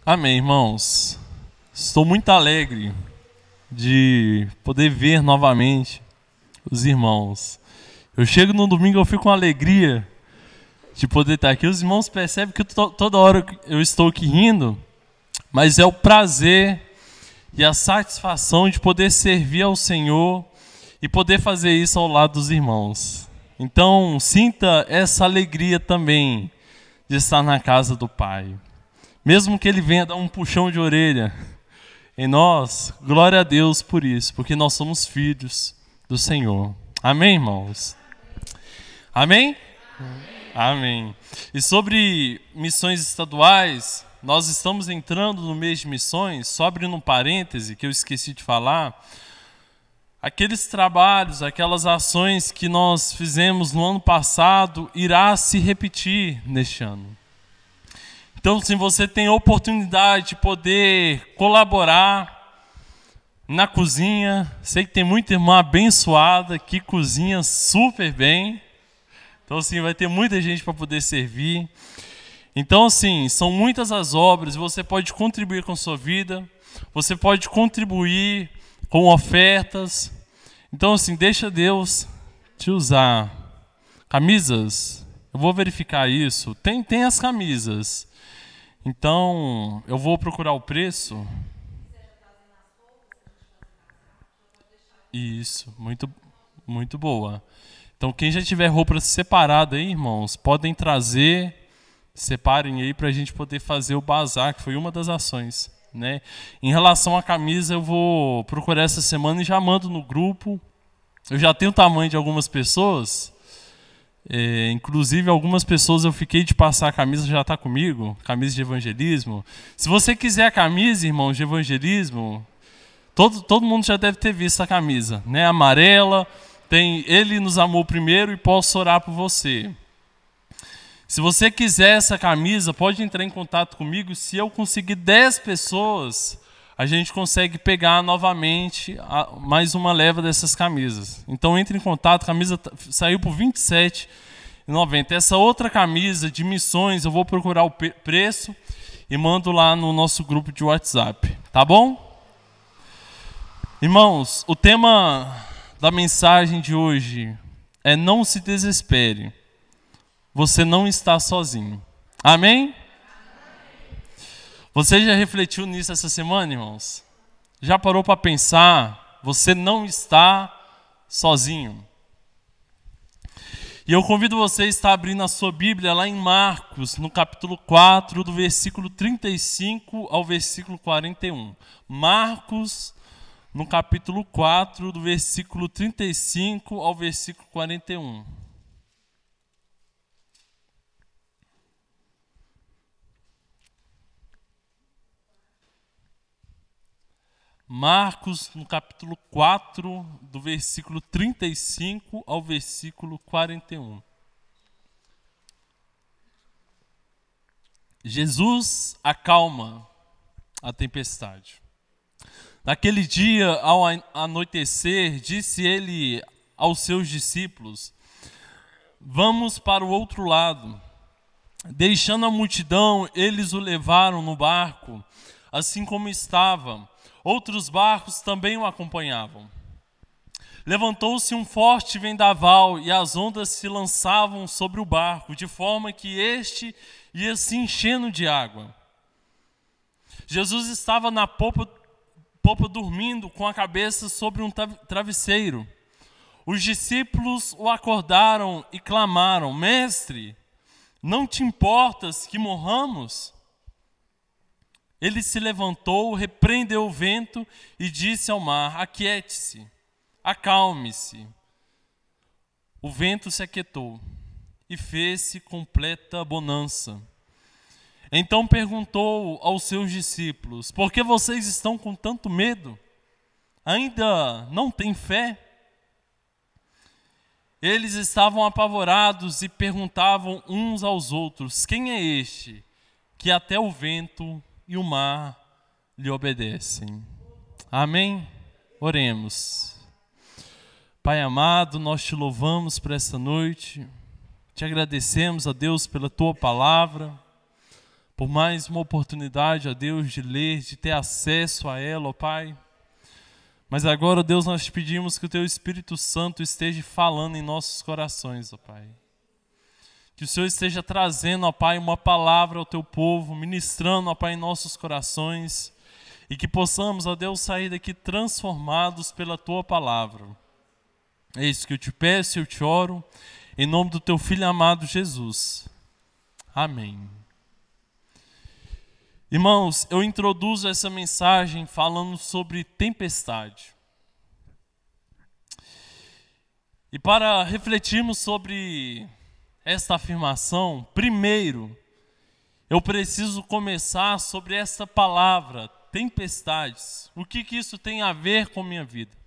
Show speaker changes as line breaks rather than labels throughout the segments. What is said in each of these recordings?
Amém, irmãos. Estou muito alegre de poder ver novamente os irmãos. Eu chego no domingo, eu fico com alegria de poder estar aqui. Os irmãos percebem que toda hora eu estou aqui rindo, mas é o prazer e a satisfação de poder servir ao Senhor e poder fazer isso ao lado dos irmãos. Então, sinta essa alegria também de estar na casa do Pai. Mesmo que Ele venha dar um puxão de orelha em nós, glória a Deus por isso, porque nós somos filhos do Senhor. Amém, irmãos? Amém? Amém. E sobre missões estaduais, nós estamos entrando no mês de missões, só abrindo um parêntese que eu esqueci de falar. Aqueles trabalhos, aquelas ações que nós fizemos no ano passado, irá se repetir neste ano. Então, se você tem a oportunidade de poder colaborar na cozinha, sei que tem muita irmã abençoada que cozinha super bem. Então, assim, vai ter muita gente para poder servir. Então, assim, são muitas as obras, você pode contribuir com a sua vida, você pode contribuir com ofertas. Então, assim, deixa Deus te usar. Camisas, eu vou verificar isso. Tem as camisas. Então, eu vou procurar o preço. Isso, muito boa. Então, quem já tiver roupa separada aí, irmãos, podem trazer, separem aí para a gente poder fazer o bazar, que foi uma das ações, né? Em relação à camisa, eu vou procurar essa semana e já mando no grupo. Eu já tenho o tamanho de algumas pessoas. Inclusive, algumas pessoas eu fiquei de passar a camisa, já está comigo, camisa de evangelismo. Se você quiser a camisa, irmão, de evangelismo, todo mundo já deve ter visto a camisa, né? Amarela, tem Ele nos amou primeiro e posso orar por você. Se você quiser essa camisa, pode entrar em contato comigo. Se eu conseguir 10 pessoas, a gente consegue pegar novamente mais uma leva dessas camisas. Então entre em contato, a camisa saiu por R$ 27,90. Essa outra camisa de missões, eu vou procurar o preço e mando lá no nosso grupo de WhatsApp. Tá bom? Irmãos, o tema da mensagem de hoje é: não se desespere, você não está sozinho. Amém? Você já refletiu nisso essa semana, irmãos? Já parou para pensar? Você não está sozinho. E eu convido você a estar abrindo a sua Bíblia lá em Marcos, no capítulo 4, do versículo 35 ao versículo 41. Marcos, no capítulo 4, do versículo 35 ao versículo 41. Marcos, no capítulo 4, do versículo 35 ao versículo 41. Jesus acalma a tempestade. Naquele dia, ao anoitecer, disse ele aos seus discípulos: vamos para o outro lado. Deixando a multidão, eles o levaram no barco, assim como estava. Outros barcos também o acompanhavam. Levantou-se um forte vendaval e as ondas se lançavam sobre o barco, de forma que este ia se enchendo de água. Jesus estava na popa dormindo, com a cabeça sobre um travesseiro. Os discípulos o acordaram e clamaram: Mestre, não te importas que morramos? Ele se levantou, repreendeu o vento e disse ao mar: aquiete-se, acalme-se. O vento se aquietou e fez-se completa bonança. Então perguntou aos seus discípulos: por que vocês estão com tanto medo? Ainda não têm fé? Eles estavam apavorados e perguntavam uns aos outros: quem é este que até o vento e o mar lhe obedecem? Amém? Oremos. Pai amado, nós te louvamos por esta noite, te agradecemos, a Deus, pela tua palavra, por mais uma oportunidade, ó Deus, de ler, de ter acesso a ela, ó Pai. Mas agora, Deus, nós te pedimos que o Teu Espírito Santo esteja falando em nossos corações, ó Pai. Que o Senhor esteja trazendo, ó Pai, uma palavra ao Teu povo, ministrando, ó Pai, em nossos corações. E que possamos, ó Deus, sair daqui transformados pela Tua palavra. É isso que eu te peço e eu te oro, em nome do Teu Filho amado Jesus. Amém. Irmãos, eu introduzo essa mensagem falando sobre tempestade. E para refletirmos sobre esta afirmação, primeiro, eu preciso começar sobre essa palavra, tempestades. O que isso tem a ver com a minha vida?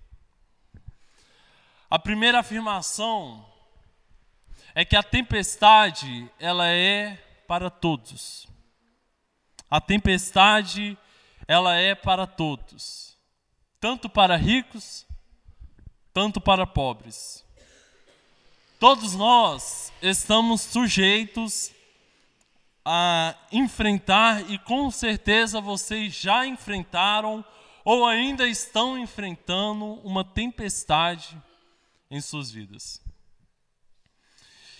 A primeira afirmação é que a tempestade, ela é para todos. A tempestade, ela é para todos. Tanto para ricos, tanto para pobres. Todos nós estamos sujeitos a enfrentar, e com certeza vocês já enfrentaram ou ainda estão enfrentando uma tempestade em suas vidas.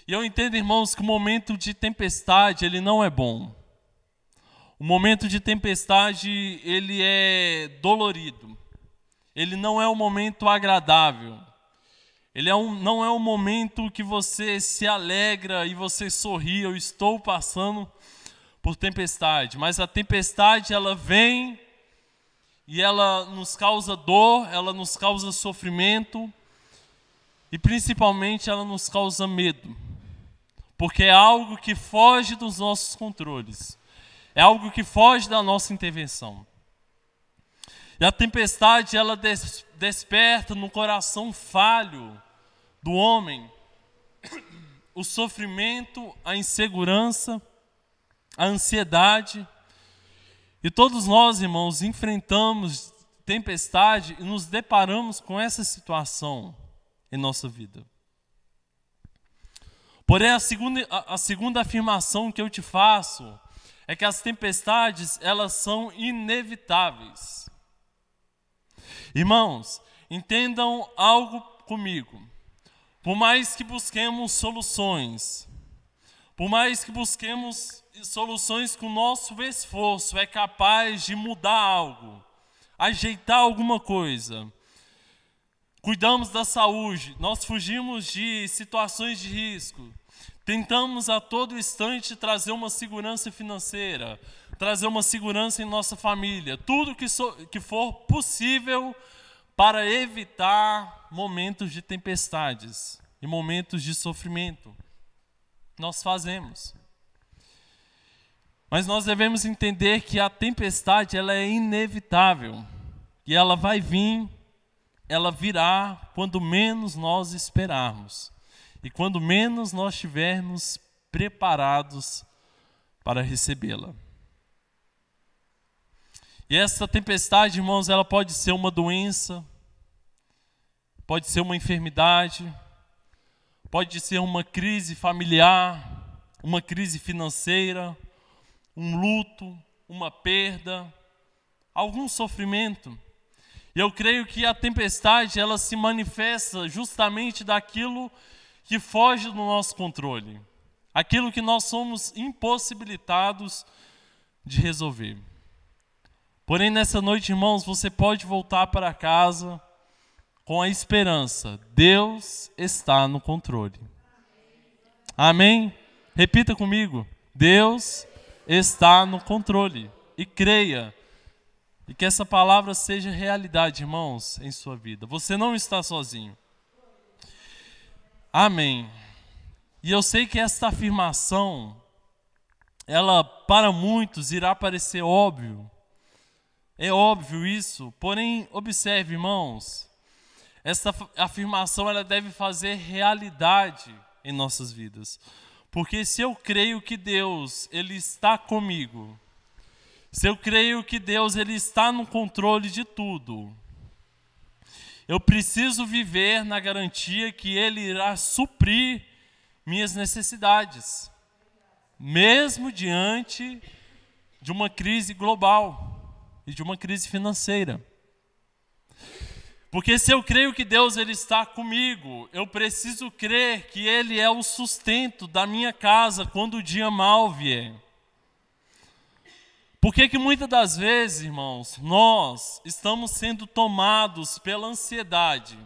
E eu entendo, irmãos, que o momento de tempestade, ele não é bom. O momento de tempestade, ele é dolorido. Ele não é um momento agradável. Ele não é um momento que você se alegra e você sorri. Eu estou passando por tempestade. Mas a tempestade, ela vem e ela nos causa dor, ela nos causa sofrimento e principalmente ela nos causa medo. Porque é algo que foge dos nossos controles. É algo que foge da nossa intervenção. E a tempestade, ela desperta no coração falho do homem o sofrimento, a insegurança, a ansiedade. E todos nós, irmãos, enfrentamos tempestade e nos deparamos com essa situação em nossa vida. Porém, a segunda afirmação que eu te faço é que as tempestades, elas são inevitáveis. Irmãos, entendam algo comigo. Por mais que busquemos soluções, por mais que busquemos soluções que o nosso esforço é capaz de mudar algo, ajeitar alguma coisa, cuidamos da saúde, nós fugimos de situações de risco, tentamos a todo instante trazer uma segurança financeira, trazer uma segurança em nossa família, tudo que for possível para evitar momentos de tempestades e momentos de sofrimento. Nós fazemos. Mas nós devemos entender que a tempestade, ela é inevitável. E ela vai vir, ela virá quando menos nós esperarmos. E quando menos nós estivermos preparados para recebê-la. E essa tempestade, irmãos, ela pode ser uma doença, pode ser uma enfermidade, pode ser uma crise familiar, uma crise financeira, um luto, uma perda, algum sofrimento. E eu creio que a tempestade, ela se manifesta justamente daquilo que foge do nosso controle, aquilo que nós somos impossibilitados de resolver. Porém, nessa noite, irmãos, você pode voltar para casa com a esperança: Deus está no controle. Amém? Repita comigo: Deus está no controle. E creia. E que essa palavra seja realidade, irmãos, em sua vida. Você não está sozinho. Amém. E eu sei que esta afirmação, ela para muitos irá parecer óbvio. É óbvio isso, porém, observe, irmãos, essa afirmação ela deve fazer realidade em nossas vidas. Porque se eu creio que Deus, Ele está comigo, se eu creio que Deus, Ele está no controle de tudo, eu preciso viver na garantia que Ele irá suprir minhas necessidades, mesmo diante de uma crise global e de uma crise financeira. Porque se eu creio que Deus ele está comigo, eu preciso crer que Ele é o sustento da minha casa quando o dia mal vier. Por que muitas das vezes, irmãos, nós estamos sendo tomados pela ansiedade?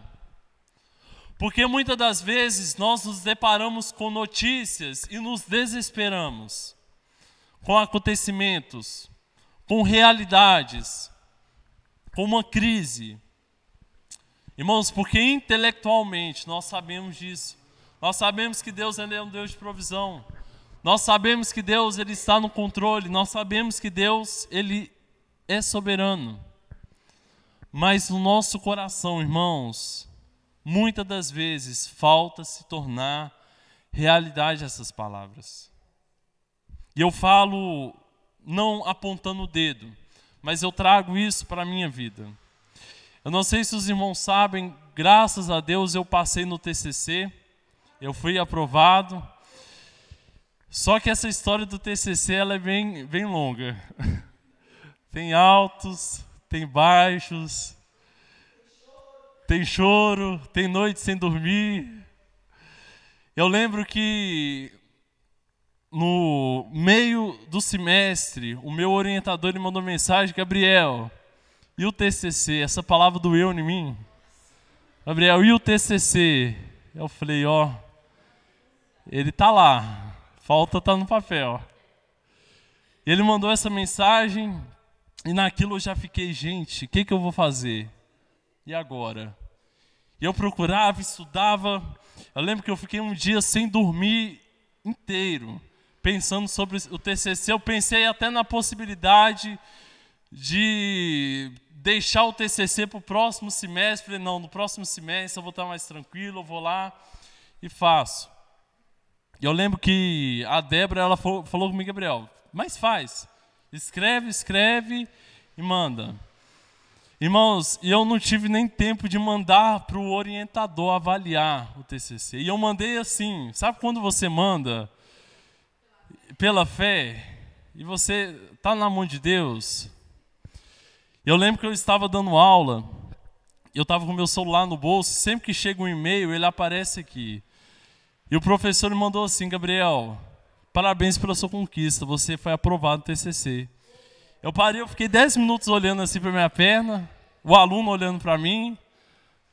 Porque muitas das vezes nós nos deparamos com notícias e nos desesperamos, com acontecimentos, com realidades, com uma crise. Irmãos, porque intelectualmente nós sabemos disso. Nós sabemos que Deus é um Deus de provisão. Nós sabemos que Deus ele está no controle. Nós sabemos que Deus ele é soberano. Mas no nosso coração, irmãos, muitas das vezes falta se tornar realidade essas palavras. E eu falo não apontando o dedo, mas eu trago isso para a minha vida. Eu não sei se os irmãos sabem, graças a Deus eu passei no TCC, eu fui aprovado. Só que essa história do TCC ela é bem longa. Tem altos, tem baixos, tem choro, tem noite sem dormir. Eu lembro que no meio do semestre, o meu orientador me mandou mensagem: Gabriel, e o TCC? Essa palavra doeu em mim. Gabriel, e o TCC? Eu falei, ele tá lá, falta tá no papel. Ele mandou essa mensagem e naquilo eu já fiquei, gente, o que eu vou fazer? E agora? E eu procurava, estudava. Eu lembro que eu fiquei um dia sem dormir inteiro, pensando sobre o TCC. Eu pensei até na possibilidade de deixar o TCC para o próximo semestre. Falei, não, no próximo semestre eu vou estar mais tranquilo, eu vou lá e faço. E eu lembro que a Débora, ela falou comigo, Gabriel, mas faz, escreve e manda. Irmãos, e eu não tive nem tempo de mandar para o orientador avaliar o TCC. E eu mandei assim, sabe quando você manda pela fé e você está na mão de Deus? Eu lembro que eu estava dando aula, eu estava com o meu celular no bolso, sempre que chega um e-mail, ele aparece aqui. E o professor me mandou assim, Gabriel, parabéns pela sua conquista, você foi aprovado no TCC. Eu parei, eu fiquei 10 minutos olhando assim para minha perna, o aluno olhando para mim.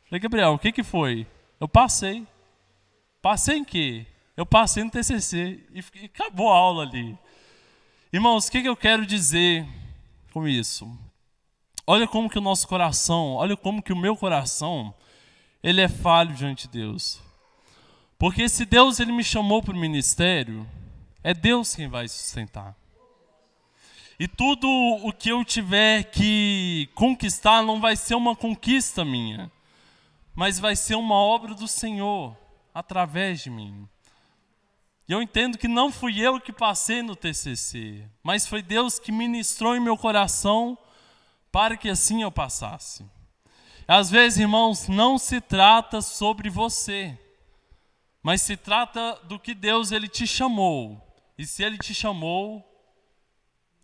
Falei, Gabriel, o que foi? Eu passei. Passei em quê? Eu passei no TCC e acabou a aula ali. Irmãos, o que eu quero dizer com isso? Olha como que o nosso coração, olha como que o meu coração, ele é falho diante de Deus. Porque se Deus ele me chamou para o ministério, é Deus quem vai sustentar. E tudo o que eu tiver que conquistar não vai ser uma conquista minha, mas vai ser uma obra do Senhor, através de mim. E eu entendo que não fui eu que passei no TCC, mas foi Deus que ministrou em meu coração para que assim eu passasse. Às vezes, irmãos, não se trata sobre você, mas se trata do que Deus ele te chamou. E se Ele te chamou,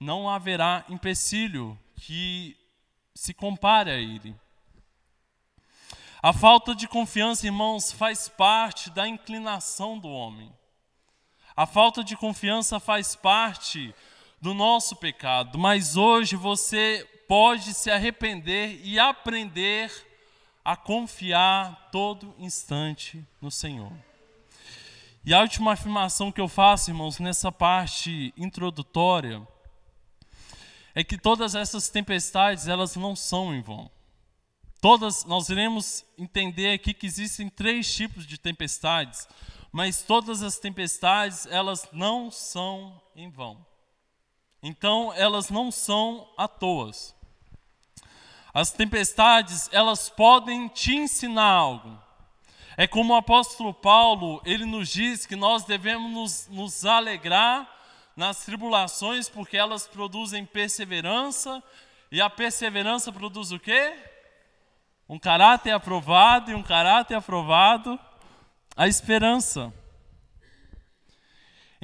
não haverá empecilho que se compare a Ele. A falta de confiança, irmãos, faz parte da inclinação do homem. A falta de confiança faz parte do nosso pecado, mas hoje você pode se arrepender e aprender a confiar todo instante no Senhor. E a última afirmação que eu faço, irmãos, nessa parte introdutória, é que todas essas tempestades, elas não são em vão. Nós iremos entender aqui que existem 3 tipos de tempestades, mas todas as tempestades, elas não são em vão. Então, elas não são à toa. As tempestades, elas podem te ensinar algo. É como o apóstolo Paulo, ele nos diz que nós devemos nos alegrar nas tribulações, porque elas produzem perseverança, e a perseverança produz o quê? Um caráter aprovado, e um caráter aprovado, a esperança.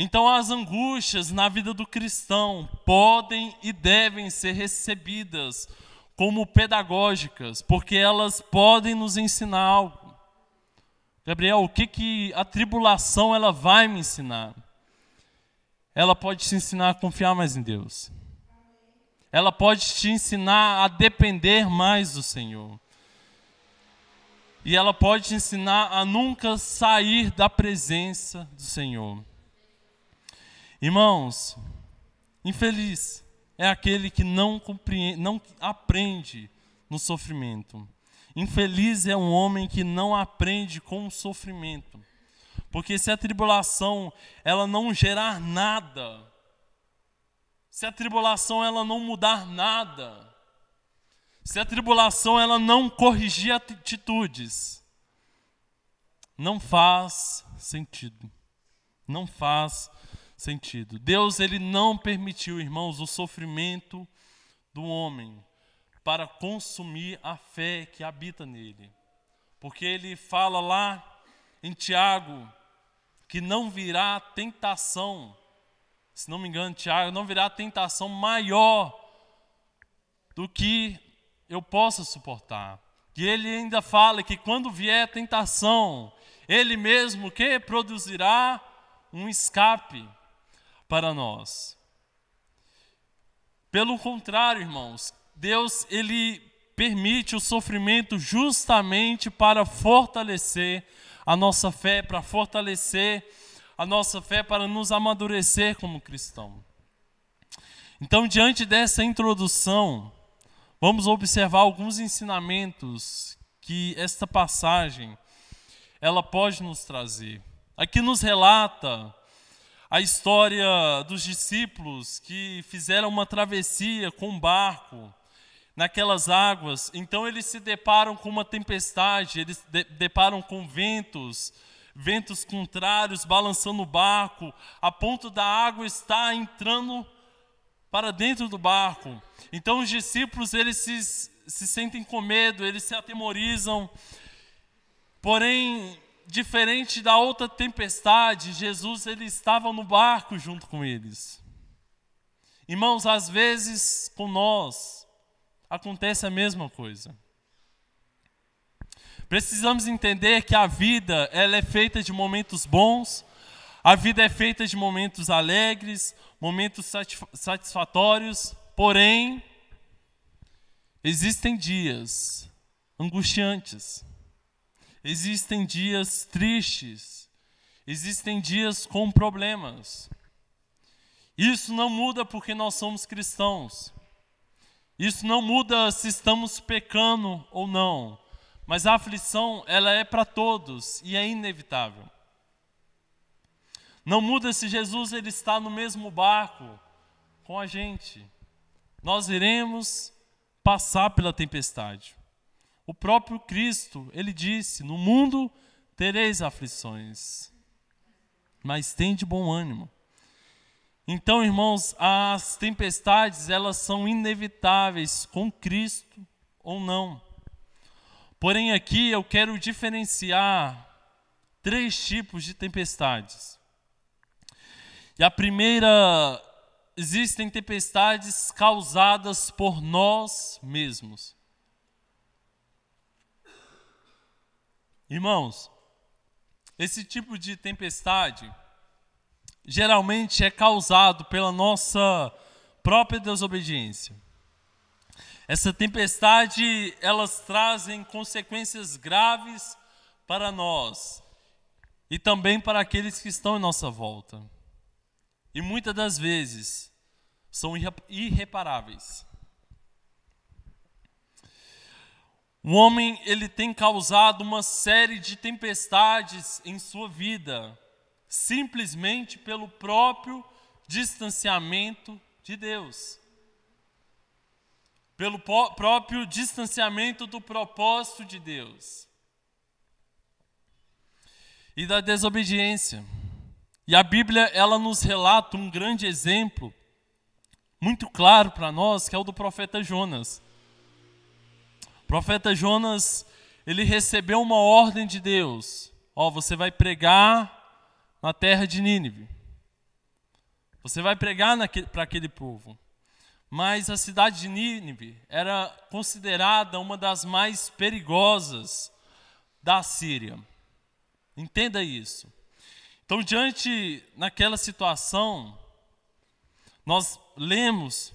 Então as angústias na vida do cristão podem e devem ser recebidas como pedagógicas, porque elas podem nos ensinar algo. Gabriel, o que a tribulação ela vai me ensinar? Ela pode te ensinar a confiar mais em Deus. Ela pode te ensinar a depender mais do Senhor. E ela pode te ensinar a nunca sair da presença do Senhor. Irmãos, infeliz é aquele que não compreende, não aprende no sofrimento. Infeliz é um homem que não aprende com o sofrimento. Porque se a tribulação ela não gerar nada, se a tribulação ela não mudar nada, se a tribulação ela não corrigir atitudes, não faz sentido. Não faz sentido. Deus ele não permitiu, irmãos, o sofrimento do homem para consumir a fé que habita nele. Porque ele fala lá em Tiago que não virá tentação, se não me engano, Tiago, não virá tentação maior do que eu possa suportar. E ele ainda fala que quando vier a tentação, ele mesmo que produzirá um escape para nós. Pelo contrário, irmãos, Deus ele permite o sofrimento justamente para fortalecer a nossa fé, para fortalecer a nossa fé, para nos amadurecer como cristão. Então, diante dessa introdução, vamos observar alguns ensinamentos que esta passagem ela pode nos trazer. Aqui nos relata a história dos discípulos que fizeram uma travessia com um barco naquelas águas. Então eles se deparam com uma tempestade, eles deparam com ventos contrários balançando o barco, a ponto da água estar entrando para dentro do barco. Então os discípulos eles se sentem com medo, eles se atemorizam. Porém, diferente da outra tempestade, Jesus ele estava no barco junto com eles. Irmãos, às vezes com nós acontece a mesma coisa. Precisamos entender que a vida ela é feita de momentos bons, a vida é feita de momentos alegres, momentos satisfatórios, porém, existem dias angustiantes. Existem dias tristes, existem dias com problemas. Isso não muda porque nós somos cristãos. Isso não muda se estamos pecando ou não. Mas a aflição, ela é para todos e é inevitável. Não muda se Jesus ele está no mesmo barco com a gente. Nós iremos passar pela tempestade. O próprio Cristo, ele disse, no mundo tereis aflições, mas tende bom ânimo. Então, irmãos, as tempestades, elas são inevitáveis com Cristo ou não. Porém, aqui eu quero diferenciar 3 tipos de tempestades. E a primeira, existem tempestades causadas por nós mesmos. Irmãos, esse tipo de tempestade geralmente é causado pela nossa própria desobediência. Essa tempestade, elas trazem consequências graves para nós e também para aqueles que estão em nossa volta. E muitas das vezes são irreparáveis. O homem ele tem causado uma série de tempestades em sua vida, simplesmente pelo próprio distanciamento de Deus. Pelo próprio distanciamento do propósito de Deus. E da desobediência. E a Bíblia, ela nos relata um grande exemplo, muito claro para nós, que é o do profeta Jonas. O profeta Jonas, ele recebeu uma ordem de Deus. Você vai pregar na terra de Nínive. Você vai pregar para aquele povo. Mas a cidade de Nínive era considerada uma das mais perigosas da Síria. Entenda isso. Então, naquela situação, nós lemos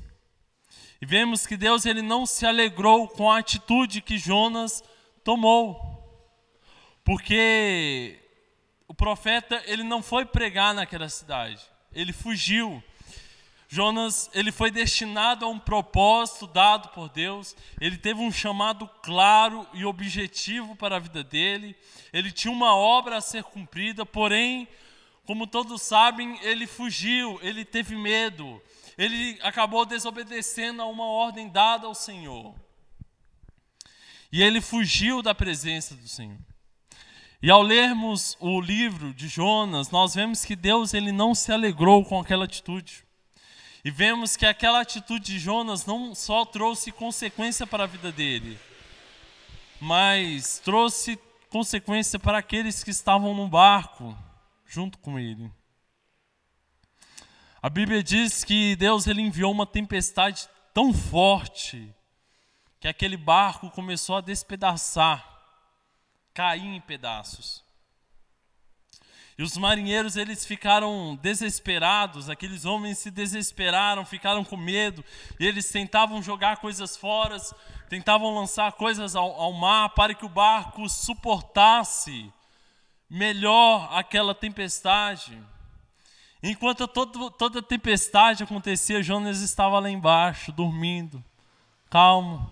e vemos que Deus ele não se alegrou com a atitude que Jonas tomou. Porque o profeta ele não foi pregar naquela cidade, ele fugiu. Jonas ele foi destinado a um propósito dado por Deus, ele teve um chamado claro e objetivo para a vida dele, ele tinha uma obra a ser cumprida, porém, como todos sabem, ele fugiu, ele teve medo, ele acabou desobedecendo a uma ordem dada ao Senhor. E ele fugiu da presença do Senhor. E ao lermos o livro de Jonas, nós vemos que Deus ele não se alegrou com aquela atitude. E vemos que aquela atitude de Jonas não só trouxe consequência para a vida dele, mas trouxe consequência para aqueles que estavam no barco junto com ele. A Bíblia diz que Deus ele enviou uma tempestade tão forte que aquele barco começou a despedaçar, cair em pedaços. E os marinheiros eles ficaram desesperados, aqueles homens se desesperaram, ficaram com medo, e eles tentavam jogar coisas fora, tentavam lançar coisas ao mar para que o barco suportasse melhor aquela tempestade. Enquanto toda a tempestade acontecia, Jonas estava lá embaixo, dormindo, calmo.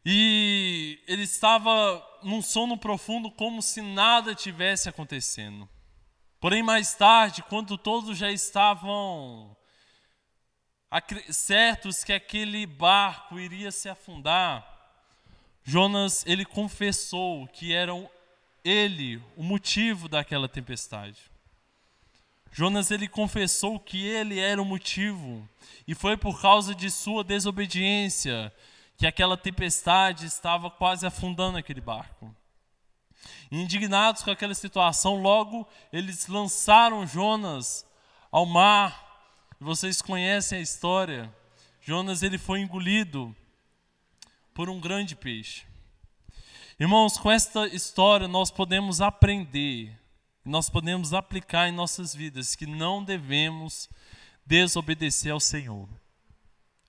E ele estava num sono profundo, como se nada tivesse acontecendo. Porém, mais tarde, quando todos já estavam certos que aquele barco iria se afundar, Jonas, ele confessou que era ele o motivo daquela tempestade. Jonas, ele confessou que ele era o motivo, e foi por causa de sua desobediência que aquela tempestade estava quase afundando aquele barco. Indignados com aquela situação, logo eles lançaram Jonas ao mar. Vocês conhecem a história. Jonas ele foi engolido por um grande peixe. Irmãos, com esta história nós podemos aprender, nós podemos aplicar em nossas vidas que não devemos desobedecer ao Senhor.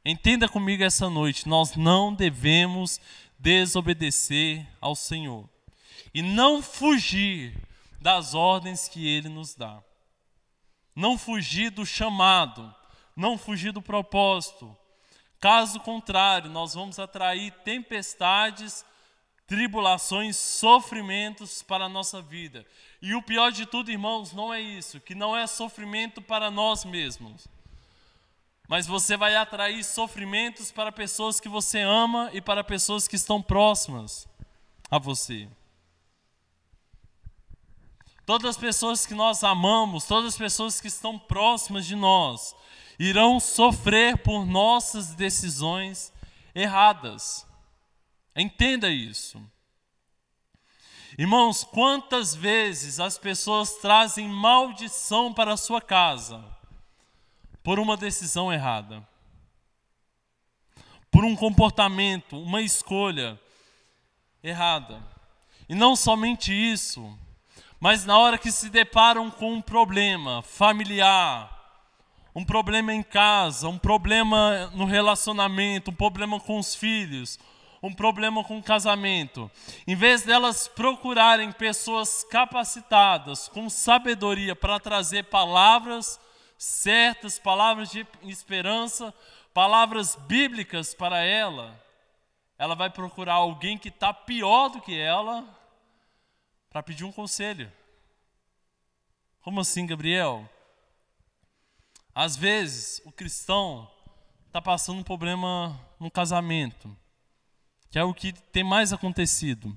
Entenda comigo essa noite, nós não devemos desobedecer ao Senhor e não fugir das ordens que Ele nos dá. Não fugir do chamado, não fugir do propósito. Caso contrário, nós vamos atrair tempestades, tribulações, sofrimentos para a nossa vida. E o pior de tudo, irmãos, não é isso, que não é sofrimento para nós mesmos. Mas você vai atrair sofrimentos para pessoas que você ama e para pessoas que estão próximas a você. Todas as pessoas que nós amamos, todas as pessoas que estão próximas de nós, irão sofrer por nossas decisões erradas. Entenda isso. Irmãos, quantas vezes as pessoas trazem maldição para a sua casa por uma decisão errada, por um comportamento, uma escolha errada. E não somente isso, mas na hora que se deparam com um problema familiar, um problema em casa, um problema no relacionamento, um problema com os filhos, um problema com o casamento, em vez delas procurarem pessoas capacitadas, com sabedoria para trazer palavras certas, palavras de esperança, palavras bíblicas para ela, ela vai procurar alguém que está pior do que ela para pedir um conselho. Como assim, Gabriel? Às vezes, o cristão está passando um problema no casamento, que é o que tem mais acontecido.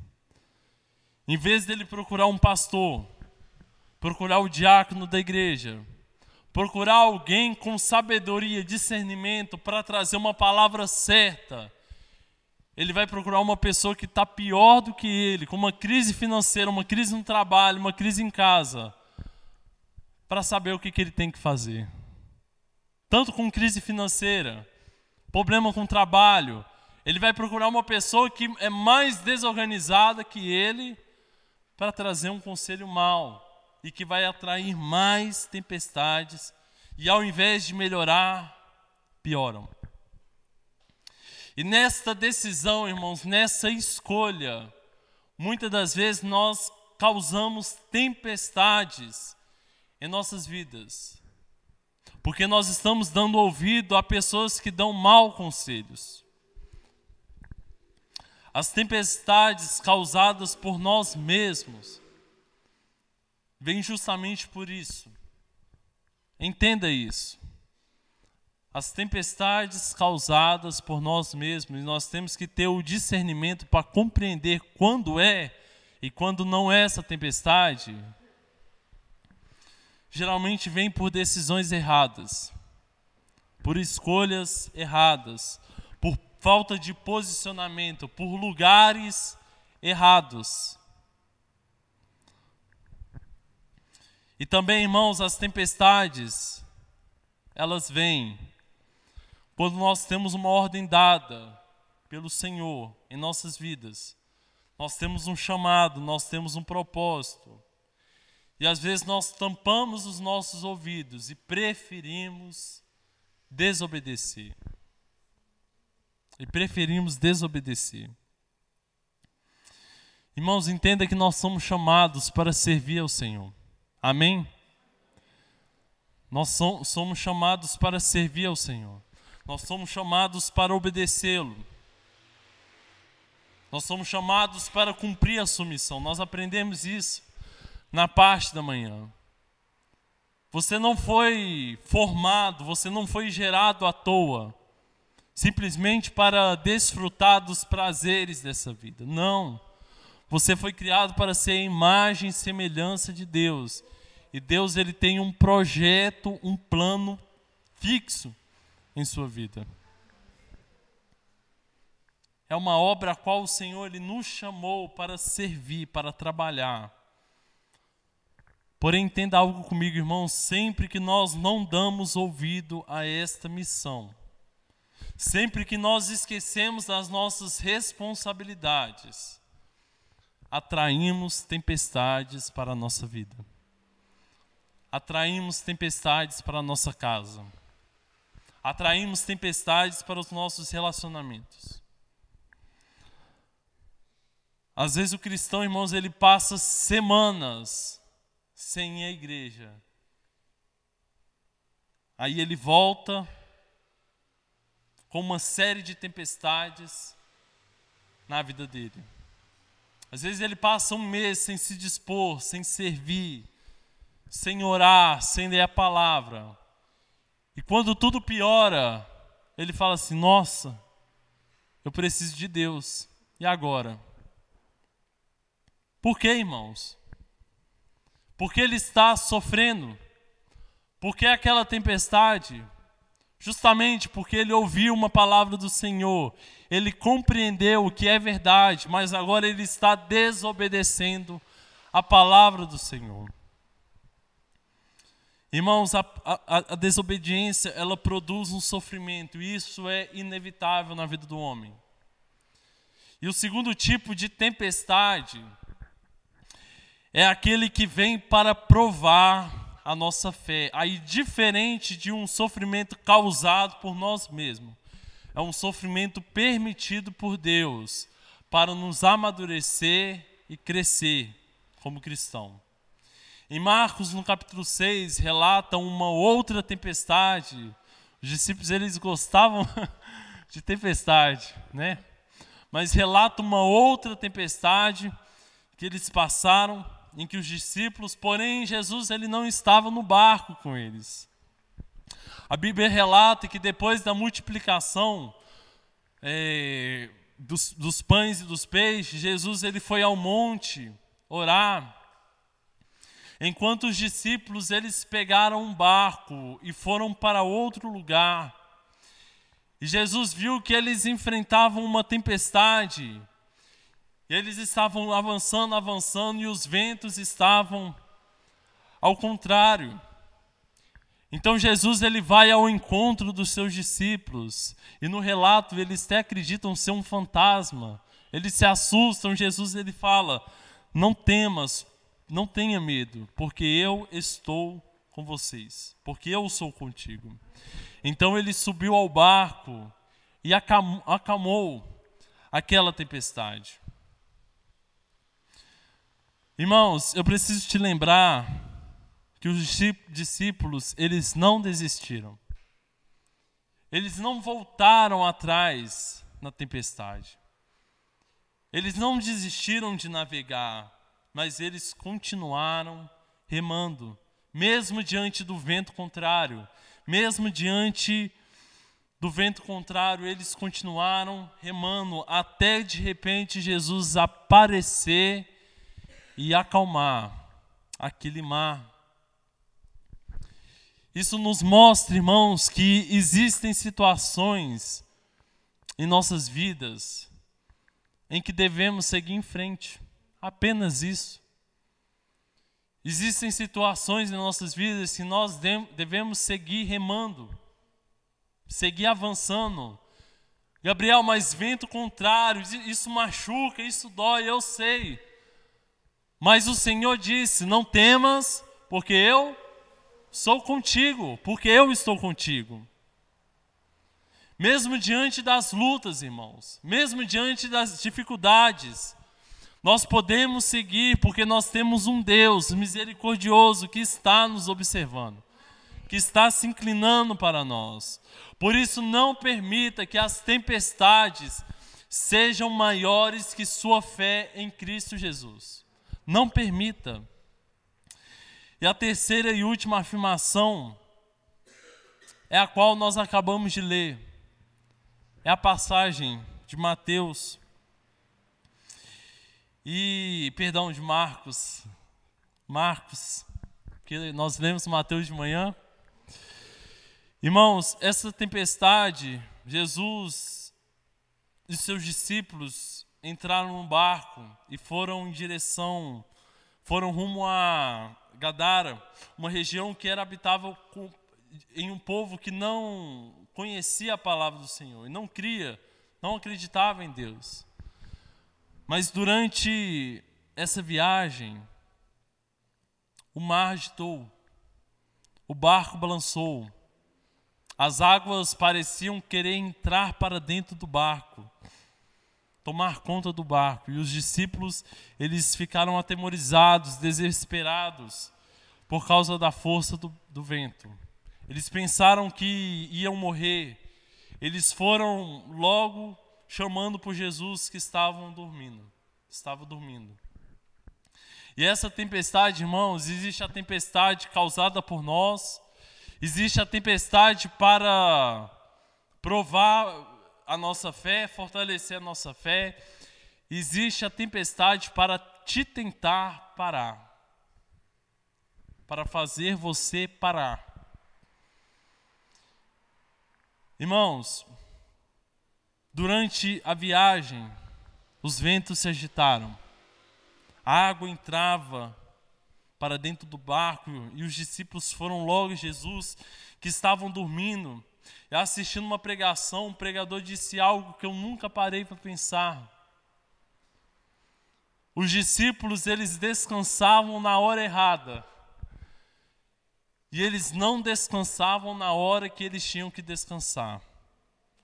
Em vez dele procurar um pastor, procurar o diácono da igreja, procurar alguém com sabedoria, discernimento para trazer uma palavra certa, ele vai procurar uma pessoa que está pior do que ele, com uma crise financeira, uma crise no trabalho, uma crise em casa, para saber o que ele tem que fazer. Tanto com crise financeira, problema com trabalho, ele vai procurar uma pessoa que é mais desorganizada que ele para trazer um conselho mau e que vai atrair mais tempestades e, ao invés de melhorar, pioram. E nesta decisão, irmãos, nessa escolha, muitas das vezes nós causamos tempestades em nossas vidas, porque nós estamos dando ouvido a pessoas que dão maus conselhos. As tempestades causadas por nós mesmos vêm justamente por isso. Entenda isso. As tempestades causadas por nós mesmos, e nós temos que ter o discernimento para compreender quando é e quando não é essa tempestade, geralmente vem por decisões erradas, por escolhas erradas, por falta de posicionamento, por lugares errados. E também, irmãos, as tempestades, elas vêm quando nós temos uma ordem dada pelo Senhor em nossas vidas. Nós temos um chamado, nós temos um propósito. E às vezes nós tampamos os nossos ouvidos e preferimos desobedecer. Irmãos, entenda que nós somos chamados para servir ao Senhor. Amém? Nós somos chamados para servir ao Senhor. Nós somos chamados para obedecê-lo. Nós somos chamados para cumprir a sua missão. Nós aprendemos isso na parte da manhã. Você não foi formado, você não foi gerado à toa, simplesmente para desfrutar dos prazeres dessa vida. Não. Você foi criado para ser a imagem e semelhança de Deus. E Deus, ele tem um projeto, um plano fixo em sua vida. É uma obra a qual o Senhor, ele nos chamou para servir, para trabalhar. Porém, entenda algo comigo, irmão, sempre que nós não damos ouvido a esta missão, sempre que nós esquecemos das nossas responsabilidades, atraímos tempestades para a nossa vida. Atraímos tempestades para a nossa casa. Atraímos tempestades para os nossos relacionamentos. Às vezes o cristão, irmãos, ele passa semanas sem ir à igreja. Aí ele volta com uma série de tempestades na vida dele. Às vezes ele passa um mês sem se dispor, sem servir, sem orar, sem ler a palavra. E quando tudo piora, ele fala assim: nossa, eu preciso de Deus. E agora? Por quê, irmãos? Porque ele está sofrendo. Por que aquela tempestade? Justamente porque ele ouviu uma palavra do Senhor. Ele compreendeu o que é verdade, mas agora ele está desobedecendo a palavra do Senhor. Irmãos, a desobediência, ela produz um sofrimento, e isso é inevitável na vida do homem. E o segundo tipo de tempestade é aquele que vem para provar a nossa fé. Aí, diferente de um sofrimento causado por nós mesmos, é um sofrimento permitido por Deus para nos amadurecer e crescer como cristão. Em Marcos, no capítulo 6, relata uma outra tempestade. Os discípulos, eles gostavam de tempestade, né? Mas relata uma outra tempestade que eles passaram, em que os discípulos, porém Jesus, ele não estava no barco com eles. A Bíblia relata que depois da multiplicação dos pães e dos peixes, Jesus, ele foi ao monte orar. Enquanto os discípulos, eles pegaram um barco e foram para outro lugar. E Jesus viu que eles enfrentavam uma tempestade. E eles estavam avançando, e os ventos estavam ao contrário. Então Jesus ele vai ao encontro dos seus discípulos e no relato eles até acreditam ser um fantasma. Eles se assustam. Jesus ele fala: não temas, não tenha medo, porque eu estou com vocês, porque eu sou contigo. Então ele subiu ao barco e acalmou aquela tempestade. Irmãos, eu preciso te lembrar que os discípulos, eles não desistiram. Eles não voltaram atrás na tempestade. Eles não desistiram de navegar, mas eles continuaram remando, mesmo diante do vento contrário. Mesmo diante do vento contrário, eles continuaram remando, até de repente Jesus aparecer e acalmar aquele mar. Isso nos mostra, irmãos, que existem situações em nossas vidas em que devemos seguir em frente. Apenas isso. Existem situações em nossas vidas que nós devemos seguir remando, seguir avançando. Gabriel, mas vento contrário, isso machuca, isso dói, eu sei. Mas o Senhor disse: não temas, porque eu sou contigo, porque eu estou contigo. Mesmo diante das lutas, irmãos, mesmo diante das dificuldades, nós podemos seguir, porque nós temos um Deus misericordioso que está nos observando, que está se inclinando para nós. Por isso, não permita que as tempestades sejam maiores que sua fé em Cristo Jesus. Não permita. E a terceira e última afirmação é a qual nós acabamos de ler. É a passagem de Mateus de Marcos, que nós lemos Mateus de manhã. Irmãos, essa tempestade, Jesus e seus discípulos entraram num barco e foram rumo a Gadara, uma região que era habitável em um povo que não conhecia a palavra do Senhor e não cria, não acreditava em Deus. Mas durante essa viagem, o mar agitou, o barco balançou, as águas pareciam querer entrar para dentro do barco, tomar conta do barco, e os discípulos, eles ficaram atemorizados, desesperados, por causa da força do vento. Eles pensaram que iam morrer, eles foram logo chamando por Jesus que estava dormindo. E essa tempestade, irmãos, existe a tempestade causada por nós, existe a tempestade para provar a nossa fé, fortalecer a nossa fé, existe a tempestade para te tentar parar, para fazer você parar. Irmãos, durante a viagem, os ventos se agitaram, a água entrava para dentro do barco e os discípulos foram logo a Jesus, que estavam dormindo, e assistindo uma pregação. O pregador disse algo que eu nunca parei para pensar. Os discípulos, eles descansavam na hora errada, e eles não descansavam na hora que eles tinham que descansar.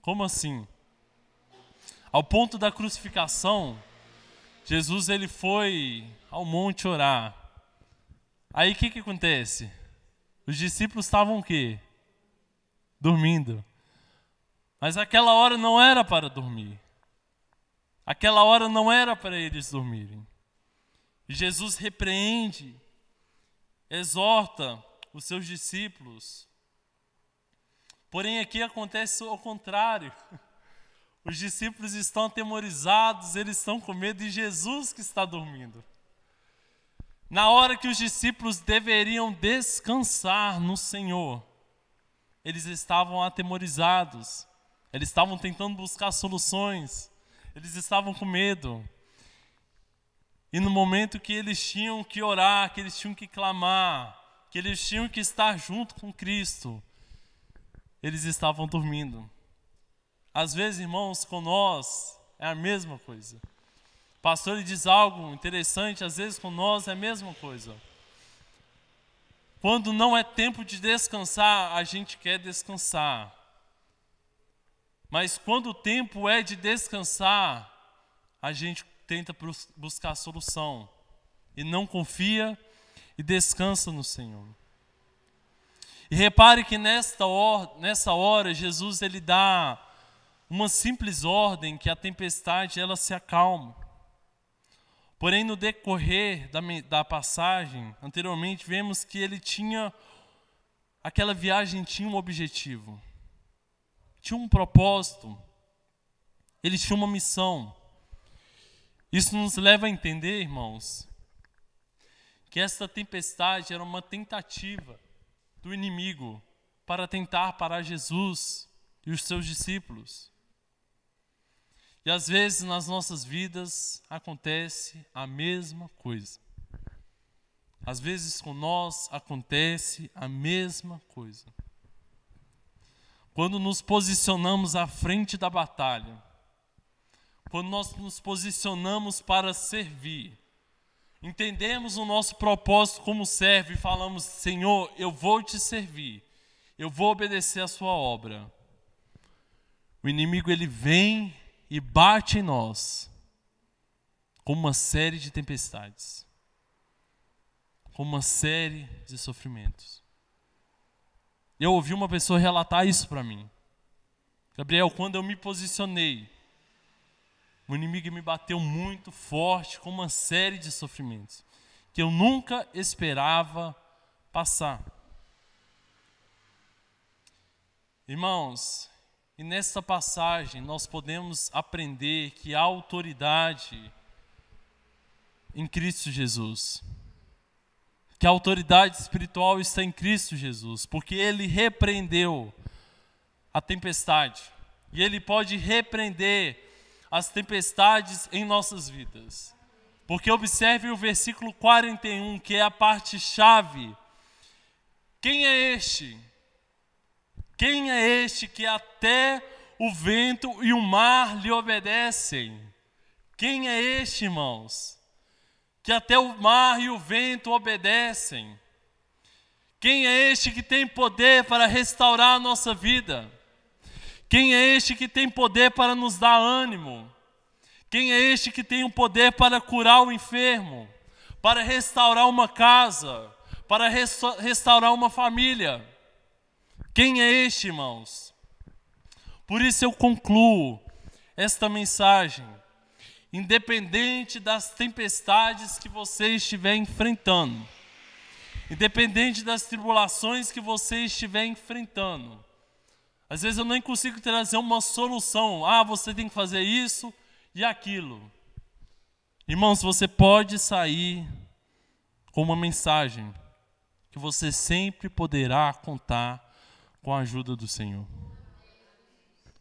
Como assim? Ao ponto da crucificação, Jesus ele foi ao monte orar. Aí o que acontece? Os discípulos estavam o quê? Dormindo. Mas aquela hora não era para dormir. Aquela hora não era para eles dormirem. E Jesus repreende, exorta os seus discípulos. Porém aqui acontece o contrário. Os discípulos estão atemorizados, eles estão com medo de Jesus que está dormindo. Na hora que os discípulos deveriam descansar no Senhor, eles estavam atemorizados, eles estavam tentando buscar soluções, eles estavam com medo. E no momento que eles tinham que orar, que eles tinham que clamar, que eles tinham que estar junto com Cristo, eles estavam dormindo. Às vezes, irmãos, com nós é a mesma coisa. O pastor ele diz algo interessante, às vezes com nós é a mesma coisa. Quando não é tempo de descansar, a gente quer descansar. Mas quando o tempo é de descansar, a gente tenta buscar solução. E não confia e descansa no Senhor. E repare que nessa hora, Jesus ele dá uma simples ordem que a tempestade ela se acalma. Porém, no decorrer da passagem, anteriormente, vemos que aquela viagem tinha um objetivo, tinha um propósito, ele tinha uma missão. Isso nos leva a entender, irmãos, que essa tempestade era uma tentativa do inimigo para tentar parar Jesus e os seus discípulos. E às vezes nas nossas vidas acontece a mesma coisa. Às vezes com nós acontece a mesma coisa. Quando nos posicionamos à frente da batalha, quando nós nos posicionamos para servir, entendemos o nosso propósito como servo e falamos: Senhor, eu vou te servir, eu vou obedecer a sua obra. O inimigo ele vem e bate em nós com uma série de tempestades, com uma série de sofrimentos. Eu ouvi uma pessoa relatar isso para mim. Gabriel, quando eu me posicionei, o inimigo me bateu muito forte com uma série de sofrimentos que eu nunca esperava passar. Irmãos, e nessa passagem nós podemos aprender que há autoridade em Cristo Jesus. Que a autoridade espiritual está em Cristo Jesus, porque Ele repreendeu a tempestade. E Ele pode repreender as tempestades em nossas vidas. Porque observe o versículo 41, que é a parte chave. Quem é este? Quem é este que até o vento e o mar lhe obedecem? Quem é este, irmãos? Que até o mar e o vento obedecem? Quem é este que tem poder para restaurar a nossa vida? Quem é este que tem poder para nos dar ânimo? Quem é este que tem o poder para curar o enfermo? Para restaurar uma casa? Para restaurar uma família? Quem é este, irmãos? Por isso eu concluo esta mensagem. Independente das tempestades que você estiver enfrentando, independente das tribulações que você estiver enfrentando, às vezes eu nem consigo trazer uma solução. Você tem que fazer isso e aquilo. Irmãos, você pode sair com uma mensagem que você sempre poderá contar com a ajuda do Senhor.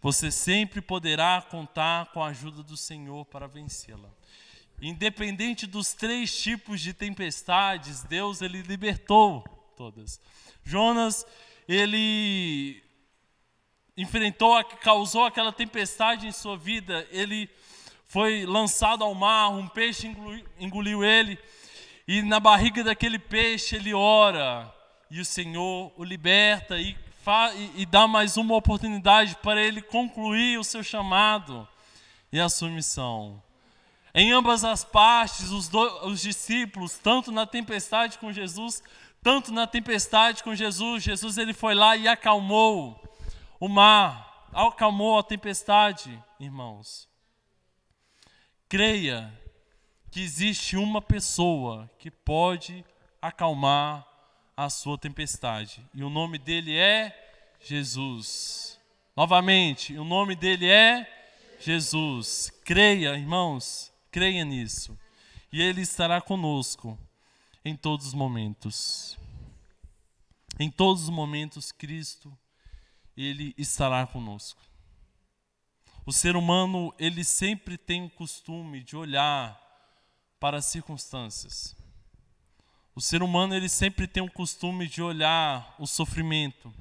Você sempre poderá contar com a ajuda do Senhor para vencê-la. Independente dos 3 tipos de tempestades, Deus ele libertou todas. Jonas, ele causou aquela tempestade em sua vida, ele foi lançado ao mar, um peixe engoliu ele, e na barriga daquele peixe ele ora, e o Senhor o liberta e dá mais uma oportunidade para ele concluir o seu chamado e a sua missão. Em ambas as partes, os discípulos, tanto na tempestade com Jesus, Jesus ele foi lá e acalmou o mar, acalmou a tempestade, irmãos. Creia que existe uma pessoa que pode acalmar a sua tempestade. E o nome dele é Jesus. Novamente, o nome dele é Jesus. Creia, irmãos, creia nisso. E ele estará conosco em todos os momentos. Em todos os momentos, Cristo, ele estará conosco. O ser humano, ele sempre tem o costume de olhar para as circunstâncias. O ser humano ele sempre tem o costume de olhar o sofrimento,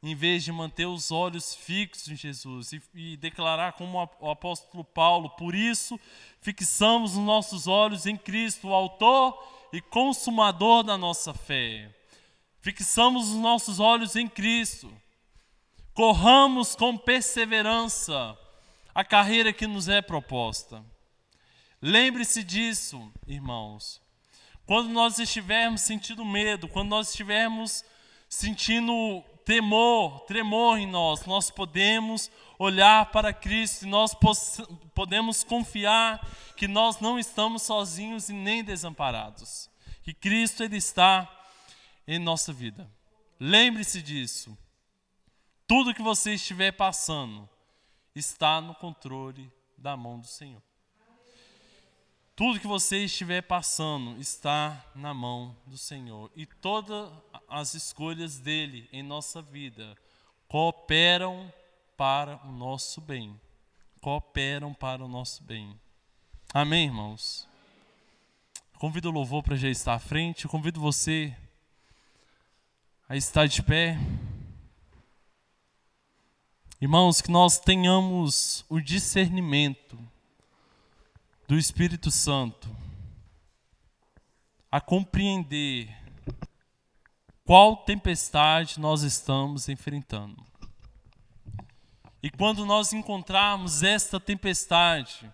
em vez de manter os olhos fixos em Jesus e declarar como o apóstolo Paulo: por isso fixamos os nossos olhos em Cristo, o autor e consumador da nossa fé. Fixamos os nossos olhos em Cristo. Corramos com perseverança a carreira que nos é proposta. Lembre-se disso, irmãos. Quando nós estivermos sentindo medo, quando nós estivermos sentindo tremor em nós, nós podemos olhar para Cristo e nós podemos confiar que nós não estamos sozinhos e nem desamparados. Que Cristo ele está em nossa vida. Lembre-se disso. Tudo que você estiver passando está no controle da mão do Senhor. Tudo que você estiver passando está na mão do Senhor. E todas as escolhas dele em nossa vida cooperam para o nosso bem. Cooperam para o nosso bem. Amém, irmãos? Convido o louvor para já estar à frente. Eu convido você a estar de pé. Irmãos, que nós tenhamos o discernimento do Espírito Santo a compreender qual tempestade nós estamos enfrentando. E quando nós encontrarmos esta tempestade,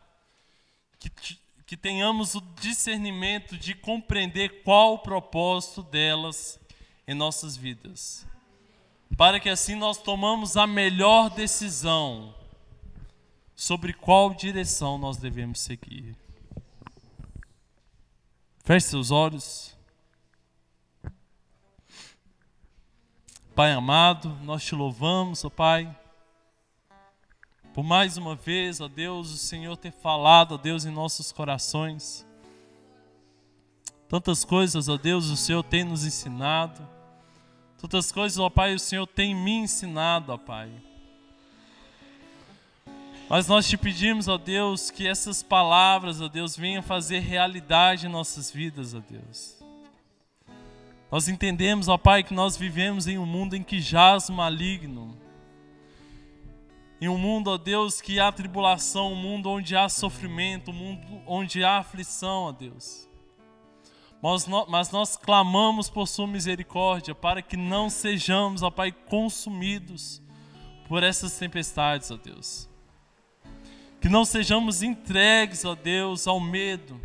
que tenhamos o discernimento de compreender qual o propósito delas em nossas vidas, para que assim nós tomamos a melhor decisão sobre qual direção nós devemos seguir. Feche seus olhos. Pai amado, nós te louvamos, ó Pai, por mais uma vez, ó Deus, o Senhor ter falado, ó Deus, em nossos corações. Tantas coisas, ó Deus, o Senhor tem nos ensinado. Tantas coisas, ó Pai, o Senhor tem me ensinado, ó Pai. Mas nós te pedimos, ó Deus, que essas palavras, ó Deus, venham fazer realidade em nossas vidas, ó Deus. Nós entendemos, ó Pai, que nós vivemos em um mundo em que jaz o maligno. Em um mundo, ó Deus, que há tribulação, um mundo onde há sofrimento, um mundo onde há aflição, ó Deus. Mas nós clamamos por sua misericórdia para que não sejamos, ó Pai, consumidos por essas tempestades, ó Deus. Que não sejamos entregues, ó Deus, ao medo,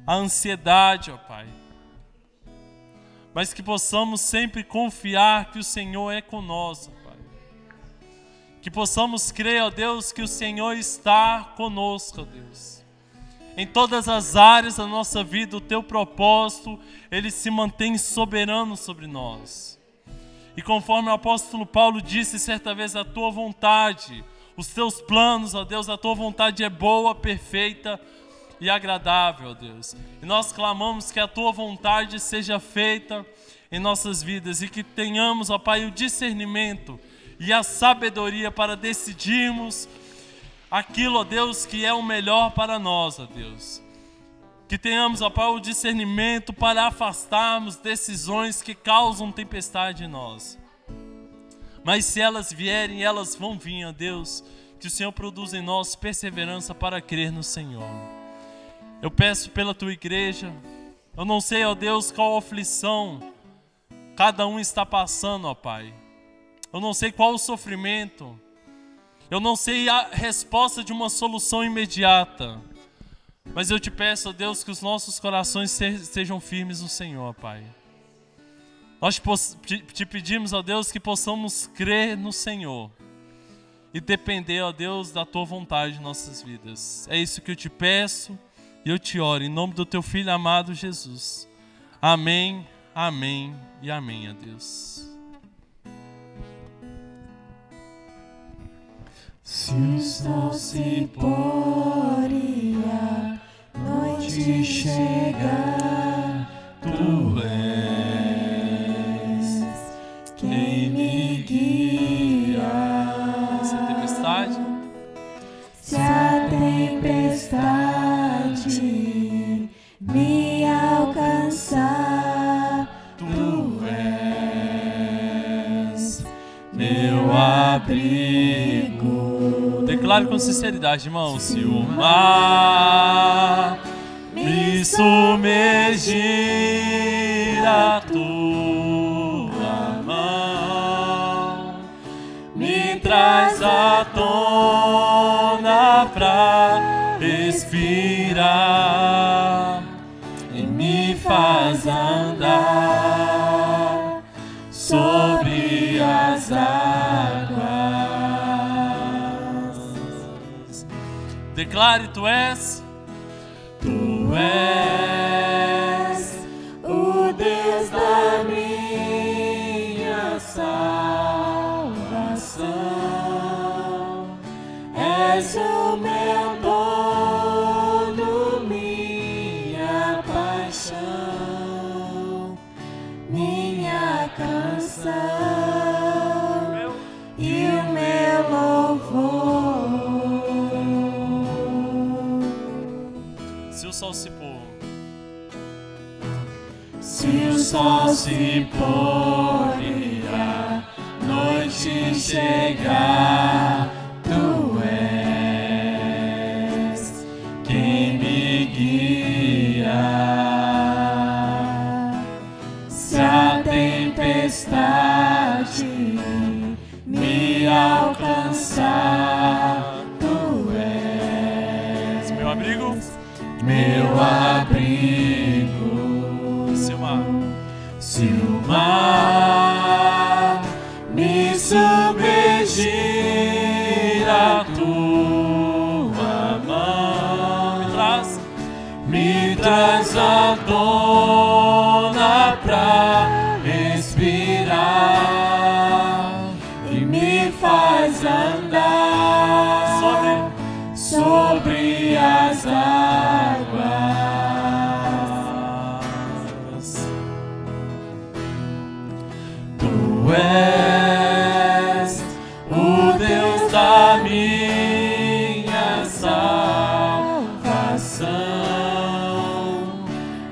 à ansiedade, ó Pai. Mas que possamos sempre confiar que o Senhor é conosco, ó Pai. Que possamos crer, ó Deus, que o Senhor está conosco, ó Deus. Em todas as áreas da nossa vida, o Teu propósito, Ele se mantém soberano sobre nós. E conforme o apóstolo Paulo disse certa vez, a Tua vontade, os Teus planos, ó Deus, a Tua vontade é boa, perfeita e agradável, ó Deus. E nós clamamos que a Tua vontade seja feita em nossas vidas e que tenhamos, ó Pai, o discernimento e a sabedoria para decidirmos aquilo, ó Deus, que é o melhor para nós, ó Deus. Que tenhamos, ó Pai, o discernimento para afastarmos decisões que causam tempestade em nós. Mas se elas vierem, elas vão vir, ó Deus, que o Senhor produza em nós perseverança para crer no Senhor. Eu peço pela Tua igreja, eu não sei, ó Deus, qual aflição cada um está passando, ó Pai. Eu não sei qual o sofrimento, eu não sei a resposta de uma solução imediata. Mas eu te peço, ó Deus, que os nossos corações sejam firmes no Senhor, ó Pai. Nós te pedimos, ó Deus, que possamos crer no Senhor e depender, ó Deus, da Tua vontade em nossas vidas. É isso que eu te peço e eu te oro, em nome do Teu Filho amado Jesus. Amém, amém e amém, ó Deus.
Se o sol se pôr e a noite chegar, Tu és quem me guia.
Se a tempestade,
se a tempestade me abrigo.
Declare com sinceridade, irmão. Se o mar me submergir, a tua mão me traz à tona pra respirar e me faz andar sobre as águas. Declare: tu és
o Deus da minha salvação. És o meu dono, minha paixão, minha canção e o meu louvor.
Se o sol se pôr,
se o sol se pôr e a noite chegar, tu és quem me guia. Se a tempestade me alcançar, tu és
meu abrigo,
meu abrigo. Se o mar me submergir, a tua mão me traz à tona pra respirar e me faz andar sobre as águas. Tu és o Deus da minha salvação.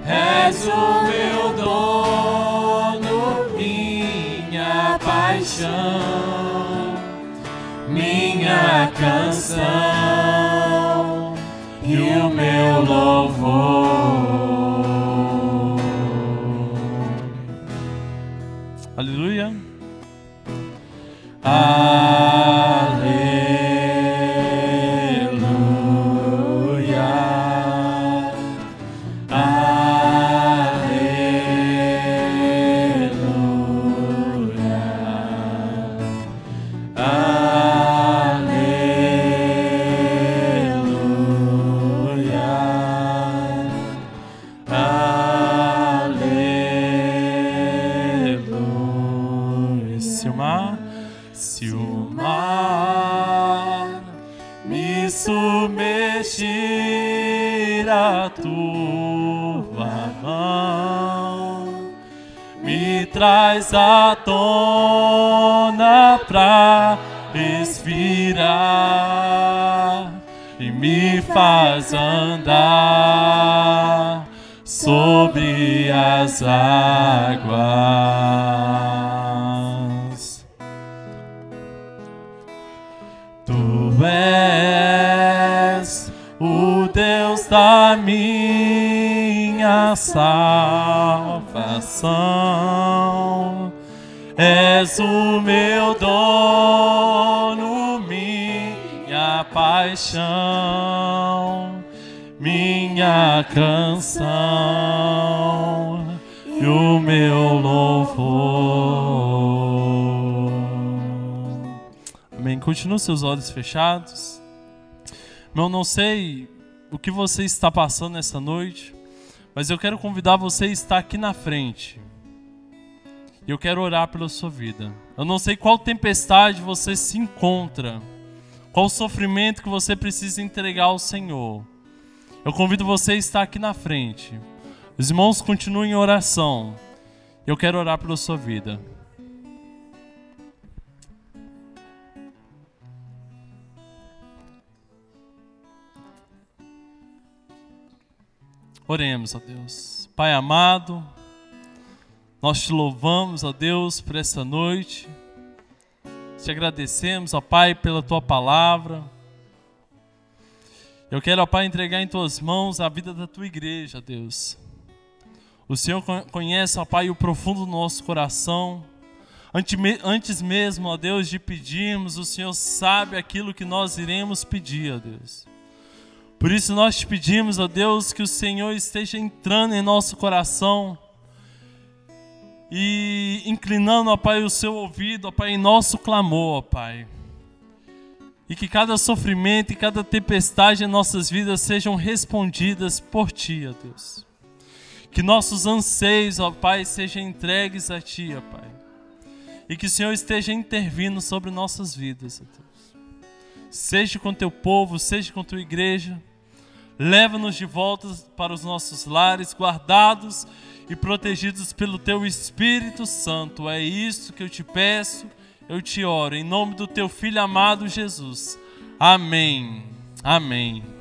És o meu dono, minha paixão, minha canção e o meu louvor.
aleluia.
Aleluia. Aleluia. Aleluia.
Se o mar me submergir, a tua mão me traz à tona pra respirar e me faz andar sobre as águas. Tu és o Deus da minha salvação. És o meu dono, minha paixão, minha canção e o meu louvor. Amém. Continua seus olhos fechados. Eu não sei o que você está passando nessa noite, mas eu quero convidar você a estar aqui na frente. E eu quero orar pela sua vida. Eu não sei qual tempestade você se encontra, qual sofrimento que você precisa entregar ao Senhor. Eu convido você a estar aqui na frente. Os irmãos continuem em oração. Eu quero orar pela sua vida. Oremos, ó Deus. Pai amado, nós te louvamos, ó Deus, por essa noite. Te agradecemos, ó Pai, pela Tua palavra. Eu quero, ó Pai, entregar em Tuas mãos a vida da Tua igreja, Deus. O Senhor conhece, ó Pai, o profundo do nosso coração. Antes mesmo, ó Deus, de pedirmos, o Senhor sabe aquilo que nós iremos pedir, ó Deus. Por isso nós te pedimos, ó Deus, que o Senhor esteja entrando em nosso coração e inclinando, ó Pai, o seu ouvido, ó Pai, em nosso clamor, ó Pai. E que cada sofrimento e cada tempestade em nossas vidas sejam respondidas por Ti, ó Deus. Que nossos anseios, ó Pai, sejam entregues a Ti, ó Pai. E que o Senhor esteja intervindo sobre nossas vidas, ó Deus. Seja com Teu povo, seja com Tua igreja. Leva-nos de volta para os nossos lares, guardados e protegidos pelo Teu Espírito Santo. É isso que eu te peço, eu te oro, em nome do Teu Filho amado Jesus. Amém. Amém.